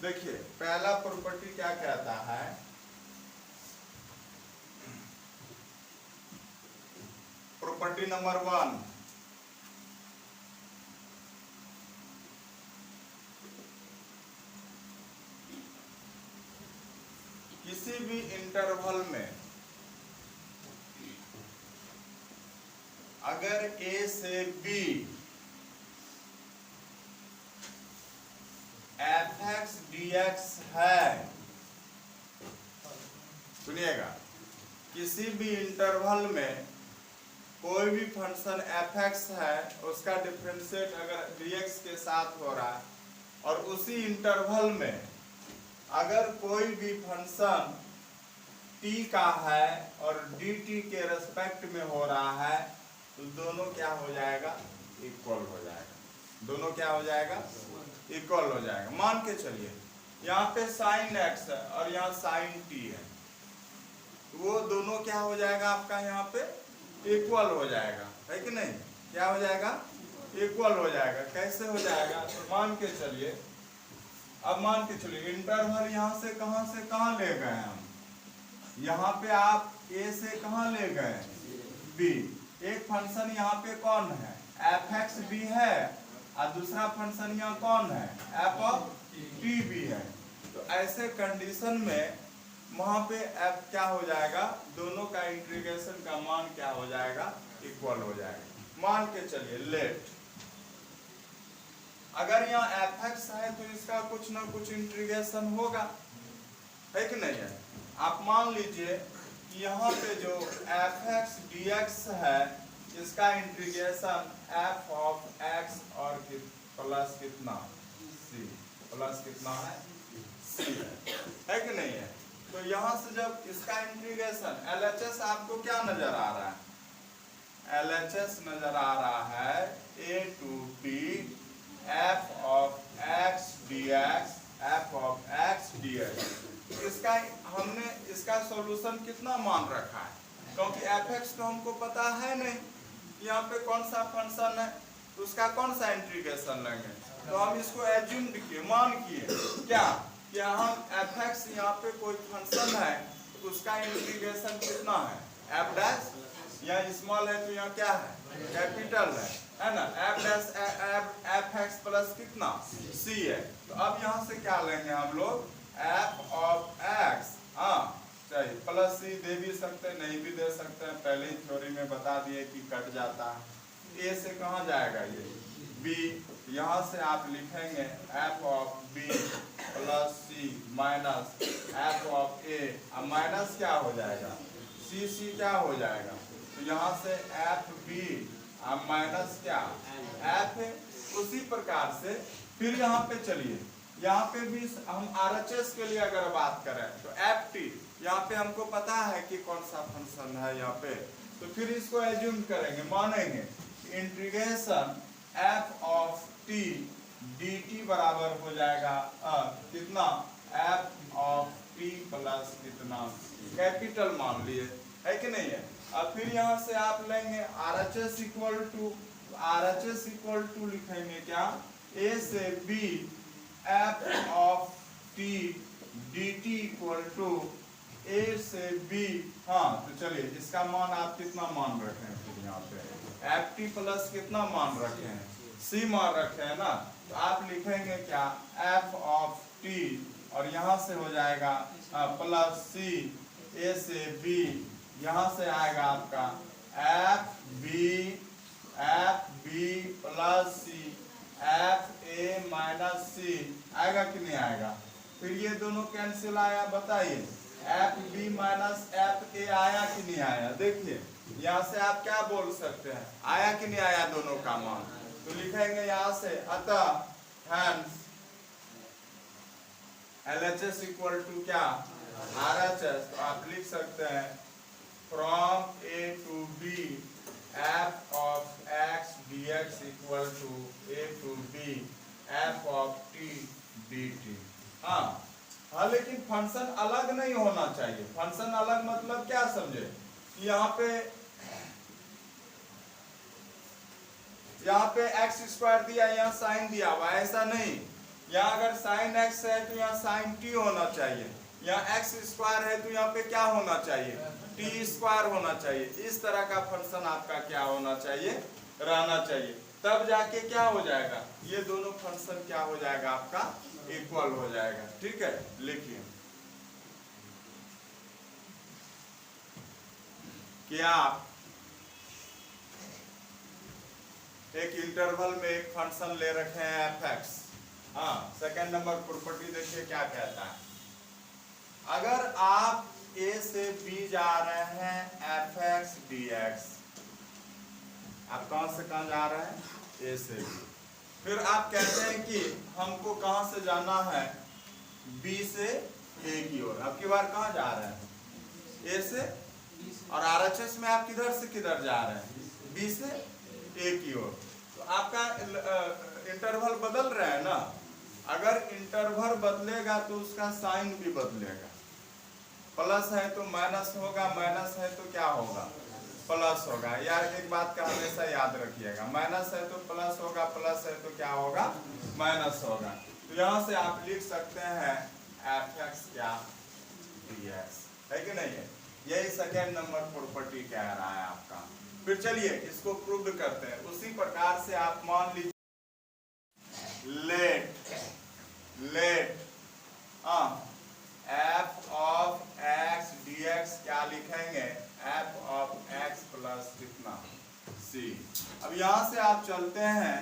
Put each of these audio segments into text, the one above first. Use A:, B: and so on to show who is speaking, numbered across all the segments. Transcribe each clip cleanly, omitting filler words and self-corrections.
A: देखिए पहला प्रॉपर्टी क्या कहता है, प्रॉपर्टी नंबर 1, किसी भी इंटरवल में अगर ए से B F X D X है, सुनिएगा, किसी भी इंटरवल में कोई भी फंक्शन एफ एक्स है, उसका डिफरेंशिएट अगर डी एक्स के साथ हो रहा है, और उसी इंटरवल में अगर कोई भी फंक्शन टी का है और डी टी के रेस्पेक्ट में हो रहा है, तो दोनों क्या हो जाएगा, इक्वल हो जाएगा। दोनों क्या हो जाएगा, इक्वल हो जाएगा। मान के चलिए यहाँ पे साइन एक्स है और यहाँ साइन टी है, वो दोनों क्या हो जाएगा आपका, यहाँ पे इक्वल हो जाएगा, है कि नहीं? क्या हो जाएगा, इक्वल हो जाएगा। कैसे हो जाएगा, तो मान के चलिए, अब मान के चलिए इंटरवल यहाँ से कहाँ ले गए हम, यहाँ पे आप ए से कहाँ ले गए, बी। एक फंक्शन यहाँ पे कौन है, एफ एक्स बी है, और दूसरा फंक्शन यहाँ कौन है, एफ ऑफ टी बी है। तो ऐसे कंडीशन में वहां पे एफ क्या हो जाएगा, दोनों का इंटीग्रेशन का मान क्या हो जाएगा, इक्वल हो जाएगा। मान के चलिए लेट, अगर यहाँ एफ एक्स है तो इसका कुछ ना कुछ इंटीग्रेशन होगा, है कि नहीं है? आप मान लीजिए कि यहाँ पे जो एफ एक्स डी एक्स है, इसका इंटीग्रेशन एफ ऑफ एक्स और प्लस कितना सी, प्लस कितना है, सी है कि नहीं है? तो यहाँ से जब इसका इंटीग्रेशन LHS आपको क्या नजर आ रहा है, LHS नजर आ रहा है a to b f of x dx, f of x dx। इसका हमने इसका सॉल्यूशन कितना मान रखा है, क्योंकि fx तो हमको पता है नहीं, यहाँ पे कौन सा फंक्शन है, तो उसका कौन सा इंटीग्रेशन लेंगे, तो हम इसको एज्यूम किए, मान किए क्या, कि हम fx यहाँ पे कोई फंक्शन है, तो उसका इंटीग्रेशन कितना है, f डैश, यहाँ स्मॉल है तो यहाँ क्या है, कैपिटल है ना, f dash F x plus कितना c है। तो अब यहाँ से क्या लेंगे हम लोग, f ऑफ x, हाँ चाहिए, प्लस सी दे भी सकते हैं, नहीं भी दे सकते हैं, पहले ही थ्योरी में बता दिए कि कट जाता है। ए से कहाँ जाएगा ये, बी, यहाँ से आप लिखेंगे F of B plus C minus F of A, अब माइनस क्या हो जाएगा, सी, सी क्या हो जाएगा, तो यहाँ से एफ बी अब माइनस क्या एफ है। उसी प्रकार से फिर यहाँ पे चलिए, यहाँ पे भी हम RHS के लिए अगर बात करें तो एफ टी, यहाँ पे हमको पता है कि कौन सा फंक्शन है यहाँ पे, तो फिर इसको एज्यूम करेंगे, मानेंगे integration F of T D T बराबर हो जाएगा कितना, एफ ऑफ टी प्लस कितना, कैपिटल मान लिए, है कि नहीं है? अब फिर यहाँ से आप लेंगे RHS इक्वल टू लिखेंगे क्या, ए से B F of T D T equal to A से बी, हाँ तो चलिए इसका मान आप कितना मान रखे हैं, फिर यहाँ पे एफ टी प्लस कितना मान रखे हैं, सी मान रखे हैं ना, तो आप लिखेंगे क्या, एफ ऑफ टी और यहाँ से हो जाएगा प्लस सी ए से बी, यहाँ से आएगा आपका F B plus C F ए माइनस सी, आएगा कि नहीं आएगा? फिर ये दोनों कैंसिल आया, बताइए F B minus F A आया कि नहीं आया? देखिए यहाँ से आप क्या बोल सकते हैं, आया कि नहीं आया दोनों का मान, तो लिखेंगे यहाँ से अतः हैंस LHS इक्वल टू क्या, RHS, तो आप लिख सकते हैं from A to B f of x dx equal to A to B f of t dt। हाँ लेकिन फंक्शन अलग नहीं होना चाहिए। फंक्शन अलग मतलब क्या समझे, यहाँ पे x स्क्वायर दिया, यहाँ साइन दिया हुआ, ऐसा नहीं, यहाँ अगर साइन एक्स है तो यहाँ साइन टी होना चाहिए, यहाँ एक्स स्क्वायर है तो यहाँ पे क्या होना चाहिए, टी स्क्वायर होना चाहिए। इस तरह का फंक्शन आपका क्या होना चाहिए, रहना चाहिए, तब जाके क्या हो जाएगा, ये दोनों फंक्शन क्या हो जाएगा आपका, इक्वल हो जाएगा। ठीक है, लिखिए कि आप एक इंटरवल में एक फंक्शन ले रखे हैं एफ एक्स। हाँ, सेकेंड नंबर प्रॉपर्टी देखिए क्या कहता है, अगर आप ए से बी जा रहे हैं एफ एक्स डी एक्स, आप कहां से कहां जा रहे हैं, ए से बी, फिर आप कहते हैं कि हमको कहां से जाना है, बी से ए की ओर। अब की बार कहां जा रहे हैं, ए से, और आरएचएस में आप किधर से किधर जा रहे हैं, बी से ए की ओर। तो आपका इंटरवल बदल रहा है ना, अगर इंटरवल बदलेगा तो उसका साइन भी बदलेगा, प्लस है तो माइनस होगा, माइनस है तो क्या होगा, प्लस होगा। यार एक बात का हमेशा याद रखिएगा, माइनस है तो प्लस होगा, प्लस है तो क्या होगा, माइनस होगा। तो यहाँ से आप लिख सकते हैं एफ एक्स क्या, डी एक्स, है कि नहीं है, यही सेकेंड नंबर प्रॉपर्टी कह रहा है आपका। फिर चलिए इसको प्रूव करते हैं। उसी प्रकार से आप मान लीजिए let f of x D x क्या लिखेंगे, एफ ऑफ एक्स प्लस कितना, सी। अब यहां से आप चलते हैं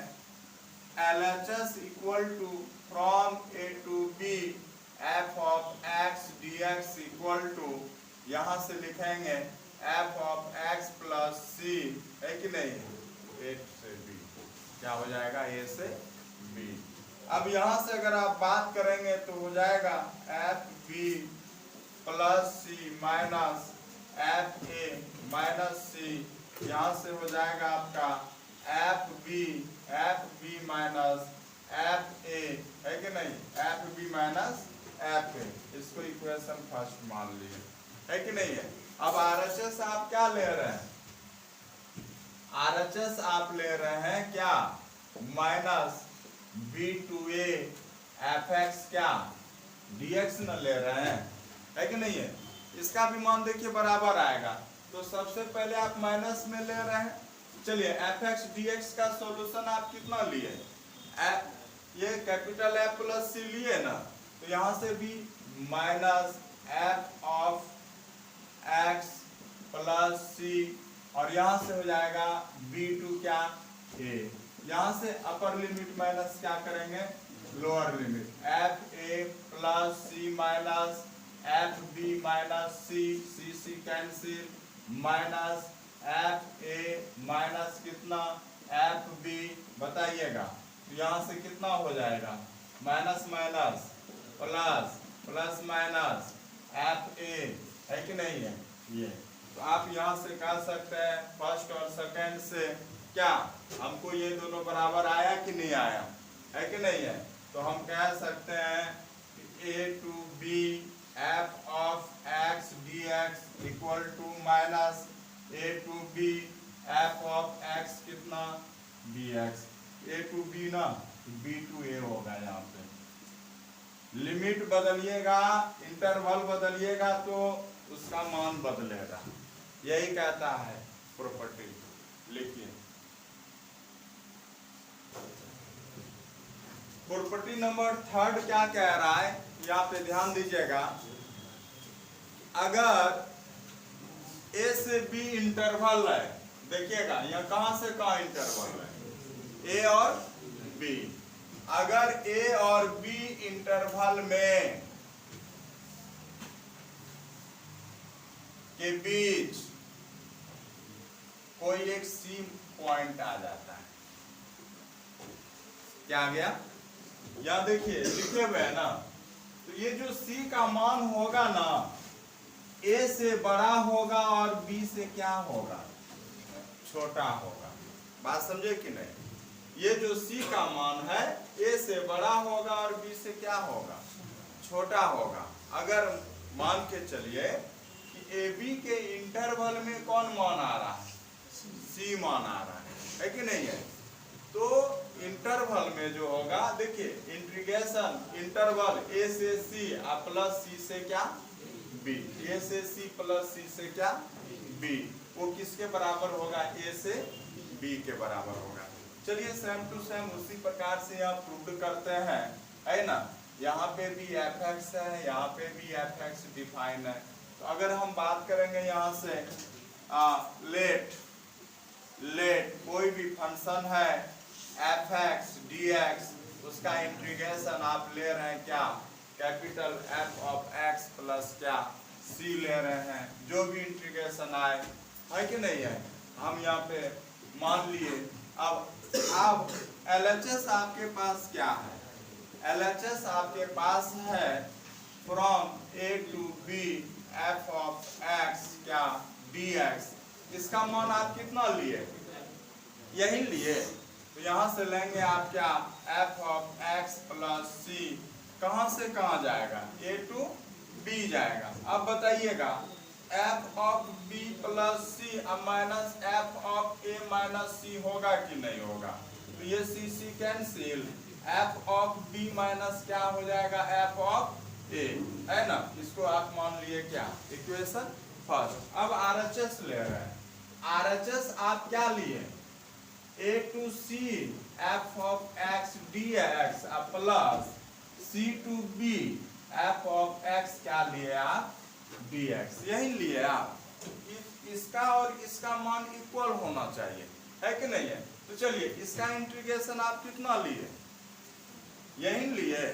A: LHS equal to from a to B F of x D x equal to, यहां से लिखेंगे F of x plus c, है कि नहीं, ए से बी, क्या हो जाएगा, ए से बी। अब यहां से अगर आप बात करेंगे तो हो जाएगा F B plus C minus F A minus C, यहां से हो जाएगा आपका F B minus F A, है कि नहीं, F B minus F A. इसको इक्वेशन फर्स्ट मान लिए, है कि नहीं है। अब आरएचएस आप क्या ले रहे हैं, आरएचएस आप ले रहे हैं क्या, minus b to a f x क्या, डी एक्स न ले रहे हैं, है कि नहीं है। इसका भी मान देखिए बराबर आएगा, तो सबसे पहले आप माइनस में ले रहे हैं। चलिए एफ एक्स डी एक्स का सॉल्यूशन आप कितना लिए, ये कैपिटल एफ प्लस सी लिए ना, तो यहां से भी minus F of x plus C, और यहां से हो जाएगा बी टू क्या, ए, यहां से अपर लिमिट माइनस क्या करेंगे, lower limit, f a plus C minus f B minus c, c c cancel, minus F A minus कितना, एफ बी, बताइएगा। तो यहाँ से कितना हो जाएगा, minus minus plus, plus minus F A, है कि नहीं है ये। तो आप यहाँ से कह सकते हैं फर्स्ट और सेकेंड से क्या, हमको ये दोनों बराबर आया कि नहीं आया, है कि नहीं है। तो हम कह सकते हैं A to B F of x D x equal to minus A to B F of X कितना, D X, A to B ना, बी टू ए होगा। यहाँ पे लिमिट बदलिएगा, इंटरवल बदलिएगा तो उसका मान बदलेगा, यही कहता है प्रॉपर्टी। लिखिए प्रॉपर्टी नंबर थर्ड क्या कह रहा है, यहाँ पे ध्यान दीजिएगा। अगर ए से बी इंटरवल है, देखिएगा यहाँ कहां से कहां इंटरवल है, ए और बी। अगर ए और बी इंटरवल में के बीच कोई एक सी पॉइंट आ जाता है, क्या आ गया, यहां देखिए लिखे हुए है ना, तो ये जो सी का मान होगा ना, ए से बड़ा होगा और बी से क्या होगा, छोटा होगा। बात समझे कि नहीं। ये जो सी का मान है ए से बड़ा होगा और बी से क्या होगा, छोटा होगा। अगर मान के चलिए कि ए बी के इंटरवल में कौन मान आ रहा है, सी मान आ रहा है कि नहीं है। तो इंटरवल में जो होगा, देखिए इंटीग्रेशन इंटरवल a से c प्लस c से क्या b, a से c प्लस c से क्या b, वो किसके बराबर होगा, a से b के बराबर होगा। चलिए सेम टू सेम उसी प्रकार से यहाँ प्रूव करते हैं, है ना। यहाँ पे भी fx है, यहाँ पे भी fx डिफाइन है। तो अगर हम बात करेंगे यहाँ से लेट कोई भी फंक्शन है fx dx, उसका इंटीग्रेशन आप ले रहे हैं क्या, capital F of x plus क्या c ले रहे हैं, जो भी इंटीग्रेशन आए, है कि नहीं है। हम यहाँ पे मान लिए अब LHS आपके पास क्या है, LHS आपके पास है from a to b f of x क्या dx, इसका मान आप कितना लिए, यही लिए। तो यहाँ से लेंगे आप क्या f of x plus c, कहाँ से कहाँ जाएगा, a to b जाएगा। अब बताइएगा f of b plus c अब minus f of a minus c होगा कि नहीं होगा, तो ये c cancel, f of b minus क्या हो जाएगा f of a, है ना। इसको आप मान लिए क्या इक्वेशन फर्स्ट। अब RHS ले रहे हैं, RHS आप क्या लिए, a to c f of x dx plus c to b f of x क्या लिए आप dx, यही लिए आप। इसका और इसका मान इक्वल होना चाहिए, है कि नहीं है। तो चलिए इसका इंटीग्रेशन आप कितना लिए, यही लिए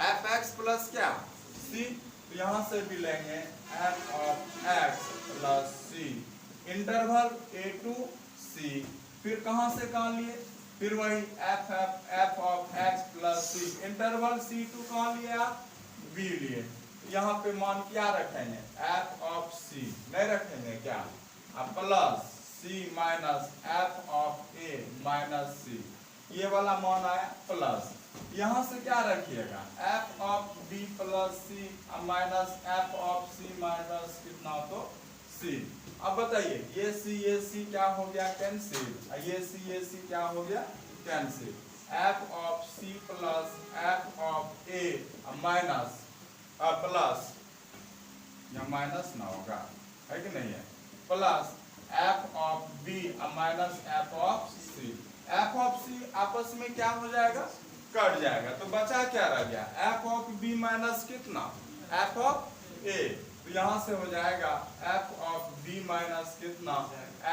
A: fx प्लस क्या c, तो यहाँ से भी लेंगे f of x plus c, interval a to c, फिर कहाँ से कहाँ लिए, फिर वही f of x plus c, interval c to कहाँ लिए आप b लिए। यहाँ पे मान क्या रखेंगे f of c, नहीं रखेंगे क्या plus c minus f of a minus c, ये वाला मान आया प्लस, यहाँ से क्या रखिएगा f of b plus c minus f of c minus कितना तो c। अब बताइए ये c क्या हो गया कैंसिल, ये c क्या हो गया cancel, f of c plus f of a minus plus, या माइनस ना होगा, है कि नहीं है, plus f of b minus f of c, f of c आपस में क्या हो जाएगा कट जाएगा, तो बचा क्या रह गया f of b माइनस कितना f of a, तो यहाँ से हो जाएगा f of b माइनस कितना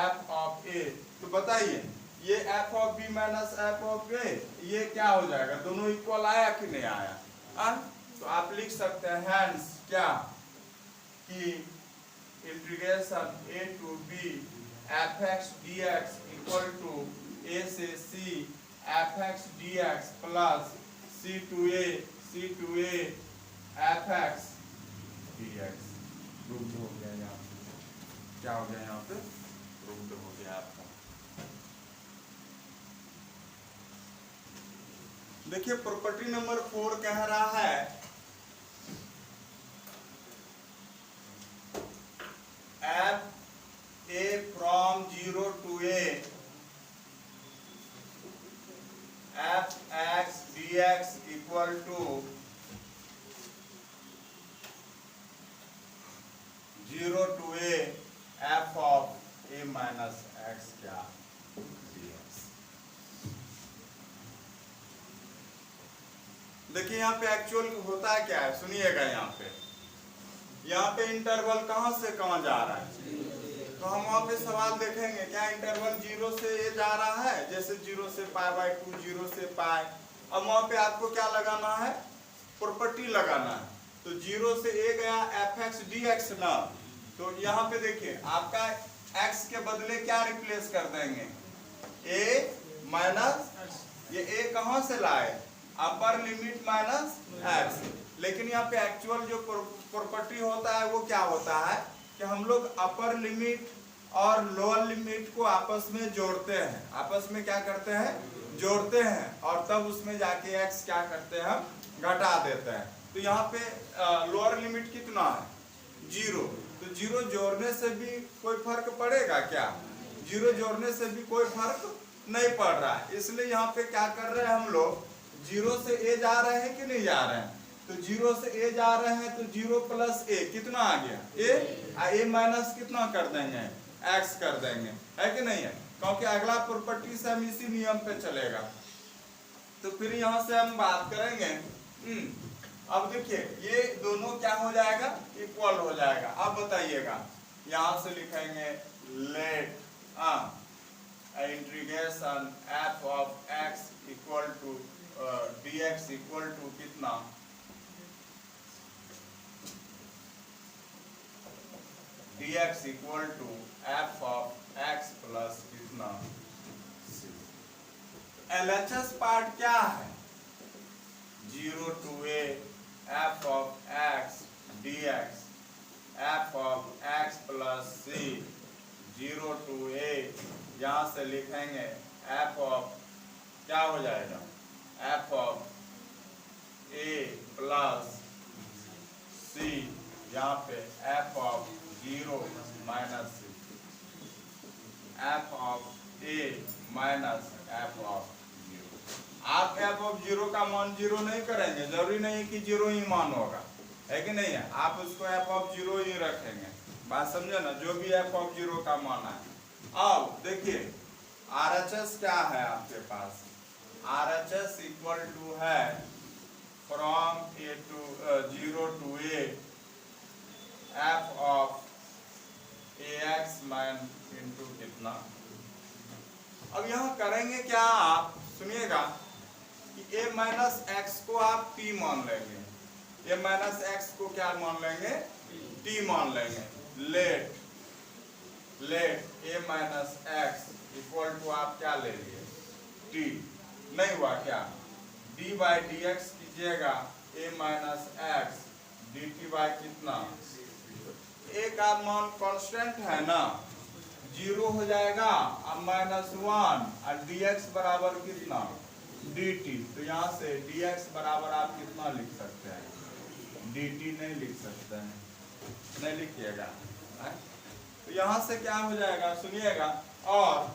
A: f of a। तो बताइए ये f of b minus f of a ये क्या हो जाएगा, दोनों इक्वल आया कि नहीं आया। तो आप लिख सकते हैं हैंस क्या कि integration a to b fx dx equal to a से c fx dx plus c to a fx dx proved हो गया। यहाँ क्या हो गया, यहाँ पे प्रूव्ड हो गया आपका। देखिए प्रॉपर्टी नंबर 4 कह रहा है f a from 0 to a f x dx equal to 0 to a f of a minus x क्या dx। देखिए यहाँ पे एक्चुअल होता है क्या है, सुनिएगा यहाँ पे इंटरवल कहाँ से कहाँ जा रहा है, तो हम वहाँ पे सवाल देखेंगे क्या इंटरवल 0 से ए जा रहा है, जैसे 0 से π/2 0 से पाई। अब वहाँ पे आपको क्या लगाना है, प्रॉपर्टी लगाना है। तो 0 से ए गया fx dx ना, तो यहाँ पे देखिए आपका x के बदले क्या रिप्लेस कर देंगे a माइनस, ये a कहाँ से लाए अपर लिमिट माइनस x, लेकिन यहाँ पे एक्चुअल जो प्रॉपर्टी होता है वो क्या होता है कि हम लोग अपर लिमिट और लोअर लिमिट को आपस में जोड़ते हैं, आपस में क्या करते हैं जोड़ते हैं, और तब उसमें जाके x क्या करते हैं हम घटा देते हैं। तो यहाँ पे लोअर लिमिट कितना है 0, तो 0 जोड़ने से भी कोई फर्क पड़ेगा क्या, 0 जोड़ने से भी कोई फर्क नहीं पढ़ रहा है, इसलिए यहाँ पे क्या कर रहे हैं हम लोग, 0 से a जा रहे हैं कि नहीं जा रहे हैं, तो 0 से a जा रहे हैं तो 0 प्लस a कितना आ गया a माइनस कितना कर देंगे x कर देंगे, है कि नहीं है, क्योंकि अगला प्रॉपर्टी से हम इसी नियम पे चलेगा। तो फिर यहाँ से हम बात करेंगे, अब देखिए ये दोनों क्या हो जाएगा, इक्वल हो जाएगा। अब बताइएगा, यहाँ से लिखेंगे let integration f of x equal to dx equal to कितना, dx equal to f of x plus कितना c। LHS पार्ट क्या है, 0 to a f of x dx f of x plus c 0 to a, यहाँ से लिखेंगे f of क्या हो जाएगा f of a plus c, यहाँ पे f of 0 minus c, f of a minus f of 0। आप f of 0 का मान 0 नहीं करेंगे, जरूरी नहीं कि 0 ही मान होगा, है कि नहीं है, आप उसको f of 0 ही रखेंगे, बात समझे ना, जो भी f of 0 का मान है। अब देखिए RHS क्या है आपके पास, RHS इक्वल टू है from a to 0 to a f of ax मान इंटू कितना। अब यहाँ करेंगे क्या, आप सुनिएगा कि a माइनस एक्स को आप t मान लेंगे, a माइनस एक्स को क्या मान लेंगे, t मान लेंगे। Let a minus x equal to आप क्या ले लिए t, नहीं हुआ क्या, d बाई डी एक्स कीजिएगा a minus x d t by कितना, a का मान कांस्टेंट है ना, 0 हो जाएगा, अब -1 और dx बराबर कितना dt, तो यहाँ से dx बराबर आप कितना लिख सकते हैं, dt नहीं लिख सकते हैं, नहीं लिखिएगा, तो यहाँ से क्या हो जाएगा सुनिएगा। और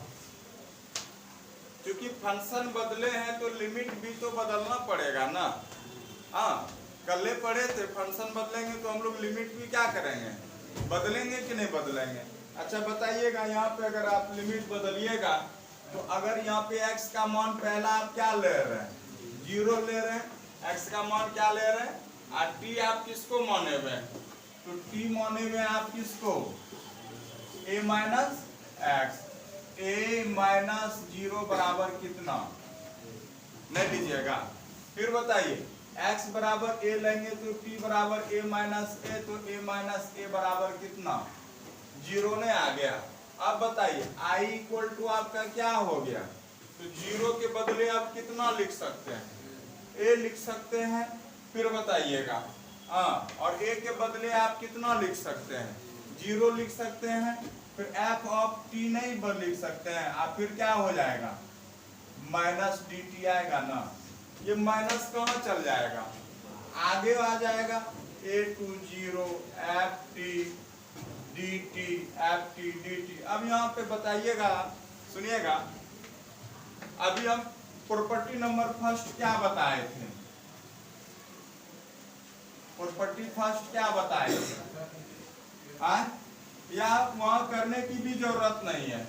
A: क्योंकि फंक्शन बदले हैं तो लिमिट भी तो बदलना पड़ेगा ना, हाँ कल पढ़े थे फंक्शन बदलेंगे तो हम लोग लिमिट भी क्या करेंगे, बदलेंगे कि नहीं बदलेंगे। अच्छा बताइएगा, यहाँ पे अगर आप लिमिट बदलिएगा तो अगर यहाँ पे x का मान पहला आप क्या ले रहे हैं, 0 ले रहे हैं, x का मान क्या ले रहे हैं, और t आप किसको माने हुए हैं, तो t माने हुए आप किसको, a minus x, a minus 0 बराबर कितना, नहीं लीजिएगा। फिर बताइए x बराबर a लेंगे तो t बराबर a माइनस a, तो a माइनस a बराबर कितना, 0 ने आ गया। अब बताइए i इक्वल टू आपका क्या हो गया, तो 0 के बदले आप कितना लिख सकते हैं, a लिख सकते हैं। फिर बताइएगा और a के बदले आप कितना लिख सकते हैं, 0 लिख सकते हैं। फिर f ऑफ t नहीं लिख सकते हैं आप, फिर क्या हो जाएगा माइनस dt आएगा ना, ये माइनस कहाँ चल जाएगा, आगे आ जाएगा, a to 0 f t dt f t dt। अब यहाँ पे बताइएगा सुनिएगा, अभी हम प्रॉपर्टी नंबर फर्स्ट क्या बताए थे, प्रॉपर्टी फर्स्ट क्या बताए थे, या वहां करने की भी जरूरत नहीं है,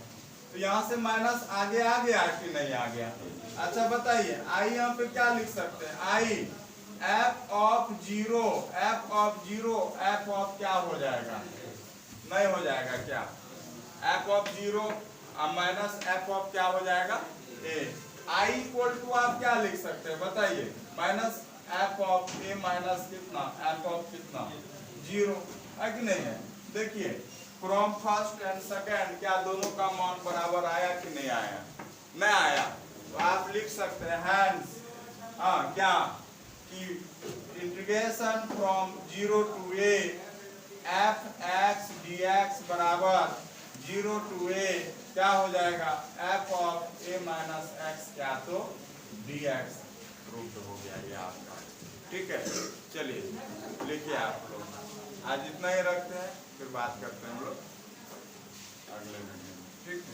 A: तो यहाँ से माइनस आगे आ गया कि नहीं आ गया। अच्छा बताइए आई यहाँ पे क्या लिख सकते हैं, आई f of 0 f of 0 f of क्या हो जाएगा, नहीं हो जाएगा क्या, f of 0 minus f of क्या हो जाएगा a। i इक्वल टू आप क्या लिख सकते हैं बताइए, minus f of a minus कितना f ऑफ कितना 0, है कि नहीं है। देखिए फ्रॉम फर्स्ट एंड सेकेंड क्या दोनों का मान बराबर आया कि नहीं आया, नहीं आया, तो आप लिख सकते हैं हैंस क्या कि integration from 0 to a f x dx बराबर 0 टू a क्या हो जाएगा f of a minus x, क्या तो dx प्रूव्ड हो गया ये आपका, ठीक है। चलिए लिखिए आप लोग, आज इतना ही रखते हैं, फिर बात करते हैं हम लोग अगले वीडियो में, ठीक है।